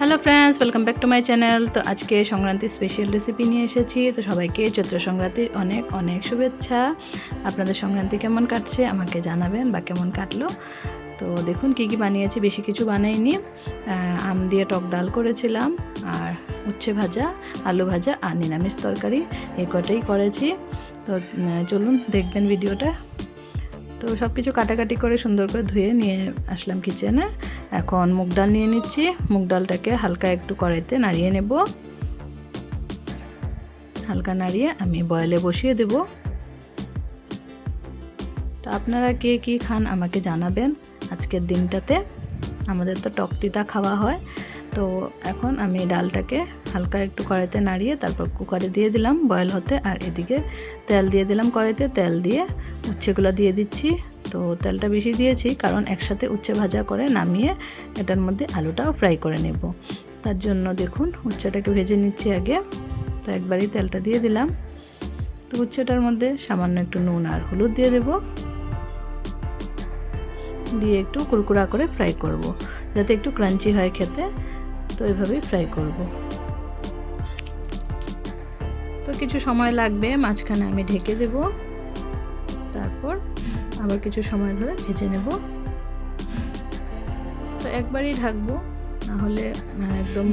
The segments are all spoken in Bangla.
Hello friends, welcome back to my channel. তো আজকে সংক্রান্তি স্পেশাল রেসিপি নিয়ে এসেছি। তো সবাইকে চৈত্র সংক্রান্তির অনেক অনেক শুভেচ্ছা। আপনাদের সংক্রান্তি কেমন কাটছে আমাকে জানাবেন, বা কেমন কাটলো। তো দেখুন কী কী বানিয়েছি, বেশি কিছু বানাইনি। আম দিয়ে টক ডাল করেছিলাম, আর উচ্ছে ভাজা, আলু ভাজা আর নিরামিষ তরকারি, এই কটাই করেছি। তো চলুন দেখবেন ভিডিওটা। তো সব কিছু কাটাকাটি করে সুন্দর করে ধুয়ে নিয়ে আসলাম কিচেনে। এখন মুগ ডাল নিয়ে নিচ্ছি। মুগ ডালটাকে হালকা একটু কড়াইতে নাড়িয়ে নেব। হালকা নাড়িয়ে আমি বয়েলে বসিয়ে দেব। তো আপনারা কে কী খান আমাকে জানাবেন আজকের দিনটাতে। আমাদের তো টক তিতা খাওয়া হয়। তো এখন আমি ডালটাকে হালকা একটু কড়াইতে নাড়িয়ে তারপর কুকারে দিয়ে দিলাম বয়েল হতে, আর এদিকে তেল দিয়ে দিলাম কড়াইতে। তেল দিয়ে উচ্ছেগুলো দিয়ে দিচ্ছি। তো তেলটা বেশি দিয়েছি কারণ একসাথে উচ্ছে ভাজা করে নামিয়ে এটার মধ্যে আলুটাও ফ্রাই করে নেব। তার জন্য দেখুন উচ্ছেটাকে ভেজে নিচ্ছি আগে। তো একবারই তেলটা দিয়ে দিলাম। তো উচ্ছেটার মধ্যে সামান্য একটু নুন আর হলুদ দিয়ে দেব, দিয়ে একটু কুরকুরা করে ফ্রাই করব, যাতে একটু ক্রাঞ্চি হয় খেতে। তো এইভাবেই ফ্রাই করব। তো কিছু সময় লাগবে, মাঝখানে আমি ঢেকে দেব, তারপর আবার কিছু সময় ধরে ভেজে নেব। তো একবারই ঢাকবো, নাহলে একদম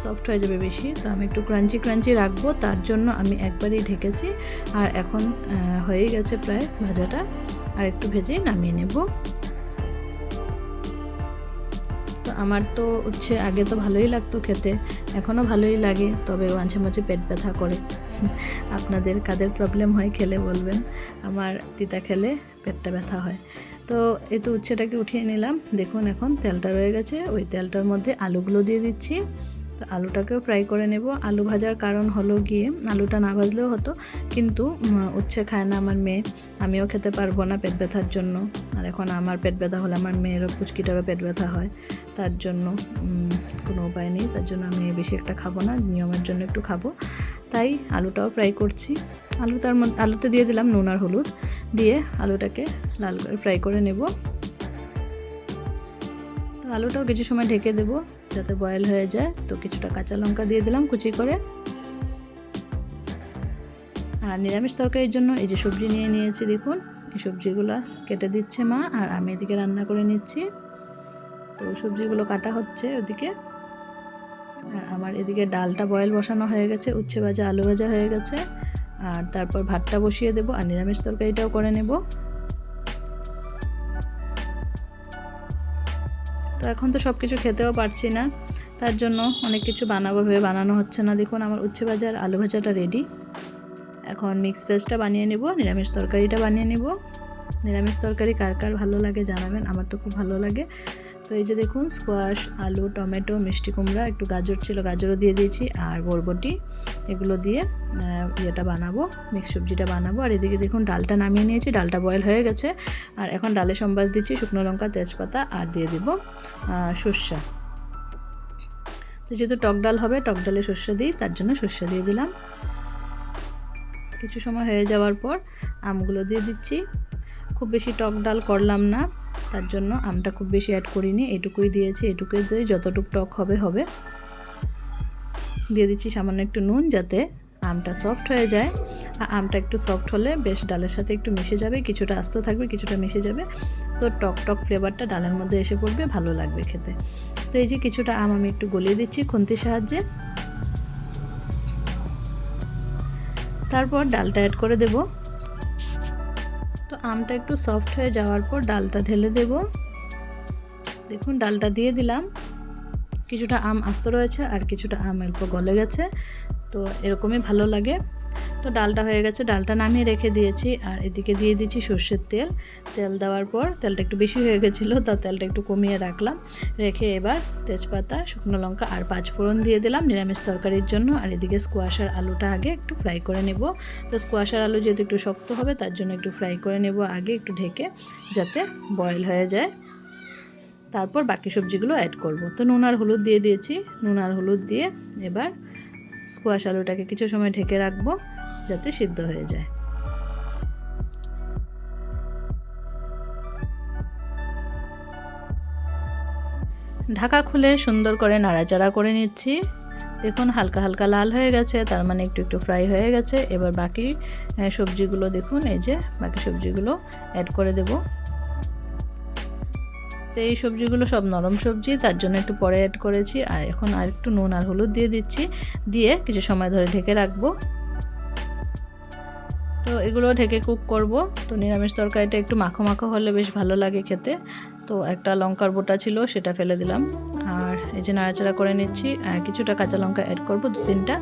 সফট হয়ে যাবে বেশি। তো আমি একটু ক্রাঞ্চি ক্রাঞ্চি রাখবো, তার জন্য আমি একবারই ঢেকেছি। আর এখন হয়ে গেছে প্রায় ভাজাটা, আর একটু ভেজেই নামিয়ে নেব। তো আমার তো উচ্ছে আগে তো ভালোই লাগতো খেতে, এখনও ভালোই লাগে, তবে মাঝে মাঝে পেট ব্যথা করে। আপনাদের কাদের প্রবলেম হয় খেলে বলবেন। আমার তিতা খেলে পেটটা ব্যথা হয়। তো এই তো উচ্ছেটাকে উঠিয়ে নিলাম। দেখুন এখন তেলটা রয়ে গেছে, ওই তেলটার মধ্যে আলুগুলো দিয়ে দিচ্ছি। তো আলুটাকেও ফ্রাই করে নেব। আলু ভাজার কারণ হলো গিয়ে, আলুটা না ভাজলেও হতো, কিন্তু উচ্ছে খায় না আমার মেয়ে, আমিও খেতে পারবো না পেট ব্যথার জন্য। আর এখন আমার পেট ব্যথা হলে আমার মেয়েরও পুচকিটারও পেট ব্যথা হয়, তার জন্য কোনো উপায় নেই। তার জন্য আমি বেশি একটা খাবো না, নিয়মের জন্য একটু খাবো, তাই আলুটাও ফ্রাই করছি। আলুতে দিয়ে দিলাম নুন আর হলুদ, দিয়ে আলুটাকে লাল করে ফ্রাই করে নেব। তো আলুটাও কিছু সময় ঢেকে দেবো যাতে বয়েল হয়ে যায়। তো কিছুটা কাঁচা লঙ্কা দিয়ে দিলাম কুচি করে। আর নিরামিষ তরকারির জন্য এই যে সবজি নিয়ে নিয়েছি, দেখুন এই সবজিগুলো কেটে দিচ্ছে মা, আর আমি এদিকে রান্না করে নিচ্ছি। তো সবজিগুলো কাটা হচ্ছে ওদিকে, আর আমার এদিকে ডালটা বয়েল বসানো হয়ে গেছে, উচ্ছে ভাজা আলু ভাজা হয়ে গেছে। আর তারপর ভাতটা বসিয়ে দেব, আর নিরামিষ তরকারিটাও করে নেব। তো এখন তো সব কিছু খেতেও পারছি না, তার জন্য অনেক কিছু বানাবো ভেবে বানানো হচ্ছে না। দেখুন আমার উচ্ছে ভাজা আর আলু ভাজাটা রেডি। এখন মিক্স ভেজটা বানিয়ে নেব, নিরামিষ তরকারিটা বানিয়ে নেব। নিরামিষ তরকারি কার কার ভালো লাগে জানাবেন, আমার তো খুব ভালো লাগে। তো এই যে দেখুন স্কোয়াশ, আলু, টমেটো, মিষ্টি কুমড়া, একটু গাজর ছিল গাজরও দিয়ে দিয়েছি, আর বরবটি, এগুলো দিয়ে ইয়েটা বানাবো, মিক্স সবজিটা বানাবো। আর এদিকে দেখুন ডালটা নামিয়ে নিয়েছি, ডালটা বয়েল হয়ে গেছে। আর এখন ডালে সম্বাস দিচ্ছি শুকনো লঙ্কা, তেজপাতা, আর দিয়ে দিব সর্ষে। তো যেহেতু টক ডাল হবে, টক ডালে সর্ষে দিই, তার জন্য সর্ষে দিয়ে দিলাম। কিছু সময় হয়ে যাওয়ার পর আমগুলো দিয়ে দিচ্ছি। খুব বেশি টক ডাল করলাম না, তার জন্য আমটা খুব বেশি অ্যাড করিনি, এটুকুই দিয়েছি। এটুকুই দিয়ে যতটুকু টক হবে। দিয়ে দিচ্ছি সামান্য একটু নুন, যাতে আমটা সফট হয়ে যায়। আর আমটা একটু সফট হলে বেশ ডালের সাথে একটু মিশে যাবে, কিছুটা আস্ত থাকবে, কিছুটা মিশে যাবে। তো টক ফ্লেভারটা ডালের মধ্যে এসে পড়বে, ভালো লাগবে খেতে। তো এই যে কিছুটা আম আমি একটু গলিয়ে দিচ্ছি খুন্তির সাহায্যে। তারপর ডালটা অ্যাড করে দেব। তো আমটা একটু সফট হয়ে যাওয়ার পর ডালটা ঢেলে দেব। দেখুন ডালটা দিয়ে দিলাম। কিছুটা আম আস্ত রয়েছে, আর কিছুটা আম অল্প গলে গেছে, তো এরকমই ভালো লাগে। তো ডালটা হয়ে গেছে, ডালটা নামিয়ে রেখে দিয়েছি। আর এদিকে দিয়ে দিচ্ছি সর্ষের তেল। তেল দেওয়ার পর তেলটা একটু বেশি হয়ে গেছিলো, তো তেলটা একটু কমিয়ে রাখলাম, রেখে এবার তেজপাতা, শুকনো লঙ্কা আর 5 ফোড়ন দিয়ে দিলাম নিরামিষ তরকারির জন্য। আর এদিকে স্কোয়াশ আর আলুটা আগে একটু ফ্রাই করে নেব। তো স্কোয়াশ আর আলু যেহেতু একটু শক্ত হবে, তার জন্য একটু ফ্রাই করে নেব আগে, একটু ঢেকে, যাতে বয়েল হয়ে যায়। তারপর বাকি সবজিগুলো অ্যাড করব। তো নুন আর হলুদ দিয়ে দিয়েছি। নুন আর হলুদ দিয়ে এবার স্কোয়াশ আলুটাকে কিছু সময় ঢেকে রাখবো, যাতে সিদ্ধ হয়ে যায়। ঢাকা খুলে সুন্দর করে নাড়াচাড়া করে নিচ্ছি। দেখুন হালকা হালকা লাল হয়ে গেছে, তার মানে একটু একটু ফ্রাই হয়ে গেছে। এবার বাকি সবজিগুলো দেখুন, এই যে বাকি সবজিগুলো অ্যাড করে দেব। তো এই সবজিগুলো সব নরম সবজি, তার জন্য একটু পরে অ্যাড করেছি। আর এখন আর একটু নুন আর হলুদ দিয়ে দিচ্ছি, দিয়ে কিছু সময় ধরে ঢেকে রাখবো। তো এগুলো ঢেকে কুক করব। তো নিরামিষ তরকারিটা একটু মাখো মাখো হলে বেশ ভালো লাগে খেতে। তো একটা লঙ্কার বোটা ছিল, সেটা ফেলে দিলাম। আর এই যে নাড়াচাড়া করে নিচ্ছি। কিছুটা কাঁচা লঙ্কা অ্যাড করব, 2-3টা।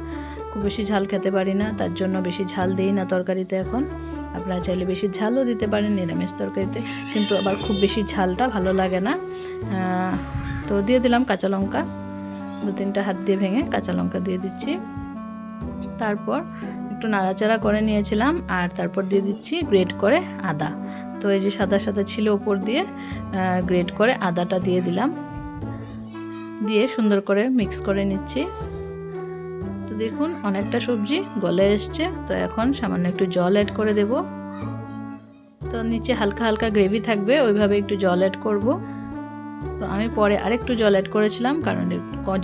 খুব বেশি ঝাল খেতে পারি না, তার জন্য বেশি ঝাল দিই না তরকারিতে এখন। আপনারা চাইলে বেশি ঝালও দিতে পারেন নিরামিষ তরকারিতে, কিন্তু আবার খুব বেশি ঝালটা ভালো লাগে না। তো দিয়ে দিলাম কাঁচা লঙ্কা, 2-3টা হাত দিয়ে ভেঙে কাঁচা লঙ্কা দিয়ে দিচ্ছি। তারপর একটু নাড়াচাড়া করে নিয়েছিলাম, আর তারপর দিয়ে দিচ্ছি গ্রেট করে আদা। তো এই যে সাদা সাদা ছিল উপর দিয়ে, গ্রেট করে আদাটা দিয়ে দিলাম, দিয়ে সুন্দর করে মিক্স করে নিচ্ছি। তো দেখুন অনেকটা সবজি গলে এসছে। তো এখন সামান্য একটু জল অ্যাড করে দেব। তো নিচে হালকা হালকা গ্রেভি থাকবে, ওইভাবে একটু জল অ্যাড করব। তো আমি পরে আরেকটু জল অ্যাড করেছিলাম, কারণ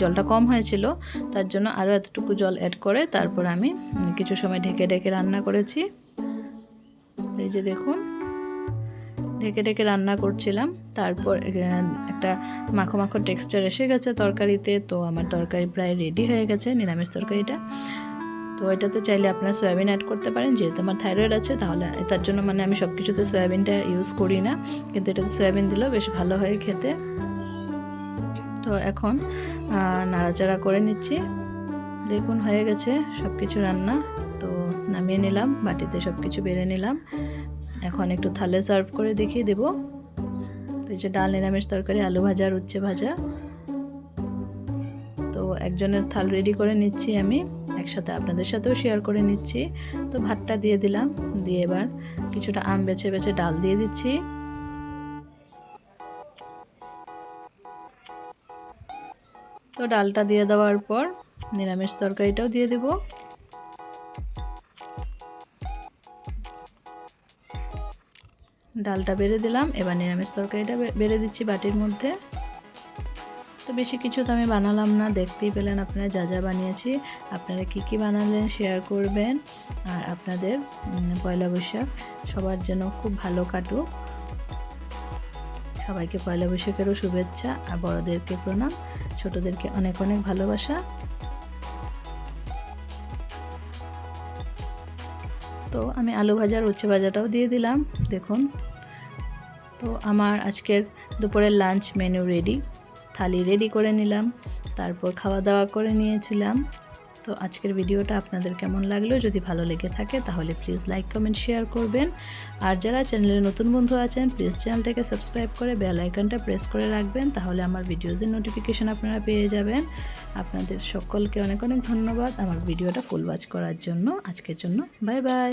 জলটা কম হয়েছিল, তার জন্য আরও এতটুকু জল অ্যাড করে তারপর আমি কিছু সময় ঢেকে ঢেকে রান্না করেছি। এই যে দেখুন ঢেকে ঢেকে রান্না করছিলাম। তারপর একটা মাখো মাখো টেক্সচার এসে গেছে তরকারিতে। তো আমার তরকারি প্রায় রেডি হয়ে গেছে, নিরামিষ তরকারিটা। তো এটাতে চাইলে আপনারা সয়াবিন অ্যাড করতে পারেন, যেহেতু আমার থাইরয়েড আছে, তাহলে তার জন্য মানে আমি সব কিছুতে সয়াবিনটা ইউজ করি না, কিন্তু এটাতে সয়াবিন দিলেও বেশ ভালো হয় খেতে। তো এখন নাড়াচাড়া করে নিচ্ছি। দেখুন হয়ে গেছে সব কিছু রান্না। তো নামিয়ে নিলাম, বাটিতে সব কিছু বেড়ে নিলাম। এখন একটু থালে সার্ভ করে দেখিয়ে দেব। তো এই যে ডাল, নিরামিষ তরকারি, আলু ভাজা আর উচ্ছে ভাজা। তো একজনের থাল রেডি করে নিচ্ছি আমি, একসাথে আপনাদের সাথেও শেয়ার করে নিচ্ছি। তো ভাতটা দিয়ে দিলাম, দিয়ে এবার কিছুটা আম বেছে বেছে ডাল দিয়ে দিচ্ছি। তো ডালটা দিয়ে দেওয়ার পর নিরামিষ তরকারিটাও দিয়ে দেব। ডালটা বেড়ে দিলাম, এবার নিরামিষ তরকারিটা বেড়ে দিচ্ছি বাটির মধ্যে। তো বেশি কিছু তো আমি বানালাম না, দেখতেই পেলেন আপনারা যা যা বানিয়েছি। আপনারা কি কি বানালেন শেয়ার করবেন। আর আপনাদের পয়লা বৈশাখ সবার জন্য খুব ভালো কাটুক। সবাইকে পয়লা বৈশাখেরও শুভেচ্ছা, আর বড়দেরকে প্রণাম, ছোটদেরকে অনেক অনেক ভালোবাসা। তো আমি আলু ভাজার উচ্ছে ভাজাটাও দিয়ে দিলাম। দেখুন তো আমার আজকের দুপুরের লাঞ্চ মেনু রেডি, থালি রেডি করে নিলাম, তারপর খাওয়া দাওয়া করে নিয়েছিলাম। তো আজকের ভিডিওটা আপনাদের কেমন লাগলো, যদি ভালো লেগে থাকে তাহলে প্লিজ লাইক কমেন্ট শেয়ার করবেন। আর যারা চ্যানেলে নতুন বন্ধু আছেন প্লিজ চ্যানেলটাকে সাবস্ক্রাইব করে বেল আইকনটা প্রেস করে রাখবেন, তাহলে আমার ভিডিওজের নোটিফিকেশন আপনারা পেয়ে যাবেন। আপনাদের সকলকে অনেক অনেক ধন্যবাদ আমার ভিডিওটা ফুল ওয়াচ করার জন্য। আজকের জন্য বাই বাই।